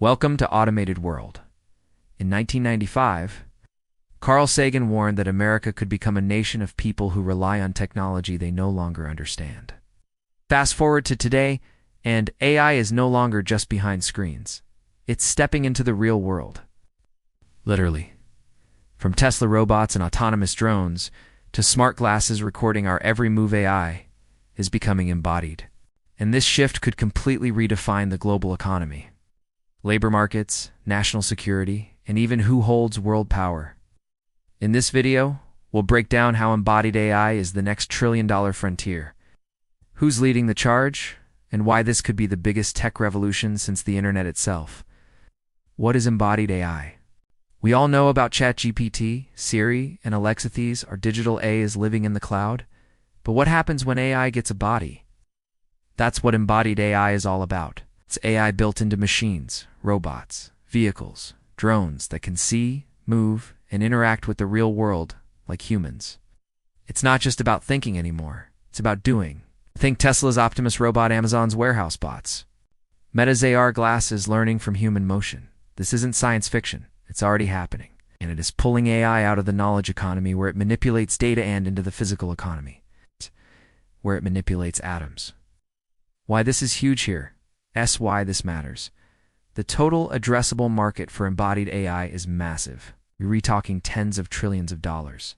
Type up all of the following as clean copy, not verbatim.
Welcome to Automated World. In 1995, Carl Sagan warned that America could become a nation of people who rely on technology they no longer understand. Fast forward to today, and AI is no longer just behind screens. It's stepping into the real world. Literally. From Tesla robots and autonomous drones to smart glasses recording our every move, AI is becoming embodied. And this shift could completely redefine the global economy, labor markets, national security, and even who holds world power. In this video, we'll break down how embodied AI is the next trillion-dollar frontier, who's leading the charge, and why this could be the biggest tech revolution since the internet itself. What is embodied AI? We all know about ChatGPT, Siri, and Alexa. These are digital AIs living in the cloud. But what happens when AI gets a body? That's what embodied AI is all about. It's AI built into machines, robots, vehicles, drones that can see, move, and interact with the real world like humans. It's not just about thinking anymore. It's about doing. Think Tesla's Optimus robot, Amazon's warehouse bots, Meta's AR glasses learning from human motion. This isn't science fiction. It's already happening. And it is pulling AI out of the knowledge economy where it manipulates data and into the physical economy, where it manipulates atoms. Why this is huge here. Why this matters. The total addressable market for embodied AI is massive. We're talking tens of trillions of dollars.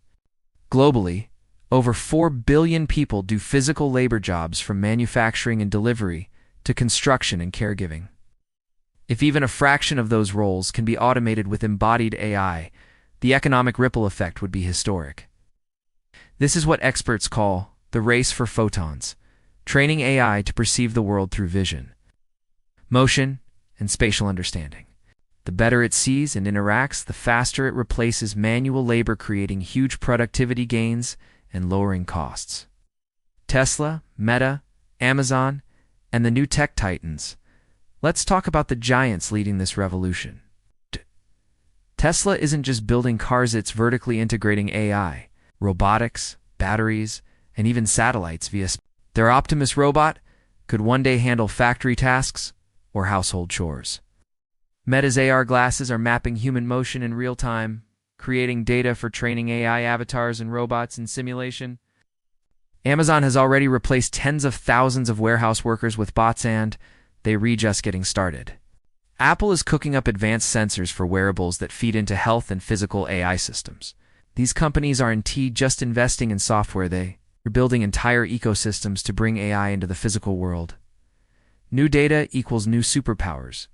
Globally, over 4 billion people do physical labor jobs from manufacturing and delivery to construction and caregiving. If even a fraction of those roles can be automated with embodied AI, the economic ripple effect would be historic. This is what experts call the race for photons, training AI to perceive the world through vision, motion, and spatial understanding. The better it sees and interacts, the faster it replaces manual labor, creating huge productivity gains and lowering costs. Tesla, Meta, Amazon, and the new tech titans. Let's talk about the giants leading this revolution. Tesla isn't just building cars, it's vertically integrating AI, robotics, batteries, and even satellites via their Optimus robot could one day handle factory tasks or household chores. Meta's AR glasses are mapping human motion in real time, creating data for training AI avatars and robots in simulation. Amazon has already replaced tens of thousands of warehouse workers with bots, and they're just getting started. Apple is cooking up advanced sensors for wearables that feed into health and physical AI systems. These companies aren't just investing in software, they're building entire ecosystems to bring AI into the physical world. New data equals new superpowers.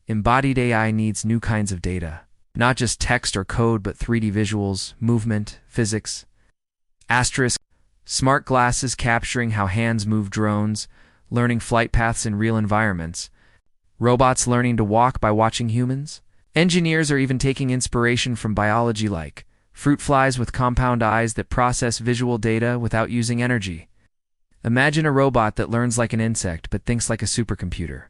Embodied AI needs new kinds of data. Not just text or code, but 3D visuals, movement, physics. Asterisk, smart glasses capturing how hands move, drones learning flight paths in real environments, robots learning to walk by watching humans. Engineers are even taking inspiration from biology, like fruit flies with compound eyes that process visual data without using energy. Imagine a robot that learns like an insect but thinks like a supercomputer.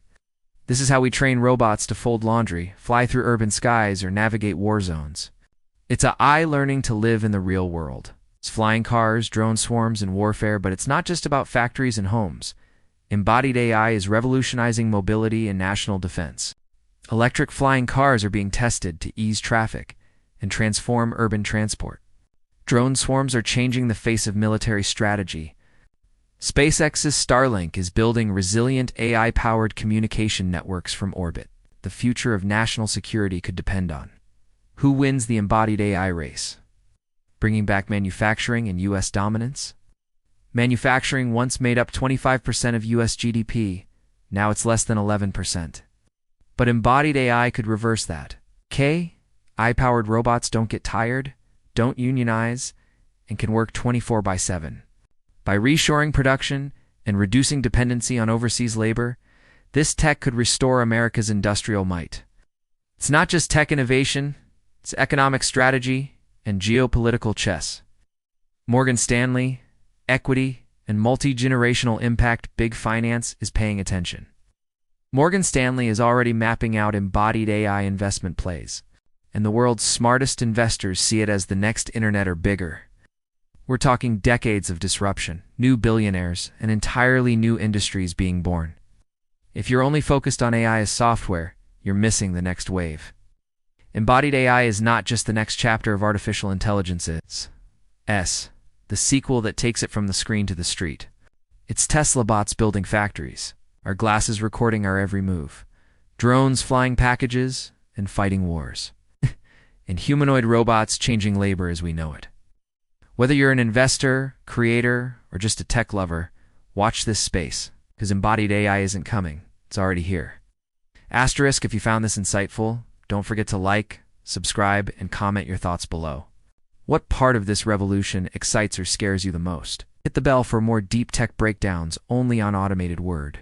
This is how we train robots to fold laundry, fly through urban skies, or navigate war zones. It's AI learning to live in the real world. It's flying cars, drone swarms, and warfare, but it's not just about factories and homes. Embodied AI is revolutionizing mobility and national defense. Electric flying cars are being tested to ease traffic and transform urban transport. Drone swarms are changing the face of military strategy. SpaceX's Starlink is building resilient AI-powered communication networks from orbit. The future of national security could depend on who wins the embodied AI race. Bringing back manufacturing and U.S. dominance? Manufacturing once made up 25% of U.S. GDP. Now it's less than 11%. But embodied AI could reverse that. AI-powered robots don't get tired, don't unionize, and can work 24/7. By reshoring production and reducing dependency on overseas labor, this tech could restore America's industrial might. It's not just tech innovation, it's economic strategy and geopolitical chess. Morgan Stanley, equity, and multi-generational impact. Big finance is paying attention. Morgan Stanley is already mapping out embodied AI investment plays, and the world's smartest investors see it as the next internet or bigger. We're talking decades of disruption, new billionaires, and entirely new industries being born. If you're only focused on AI as software, you're missing the next wave. Embodied AI is not just the next chapter of artificial intelligence, it's the sequel that takes it from the screen to the street. It's Tesla bots building factories, our glasses recording our every move, drones flying packages and fighting wars, and humanoid robots changing labor as we know it. Whether you're an investor, creator, or just a tech lover, watch this space, because embodied AI isn't coming, it's already here. Asterisk, if you found this insightful, don't forget to like, subscribe, and comment your thoughts below. What part of this revolution excites or scares you the most? Hit the bell for more deep tech breakdowns only on Automated Word.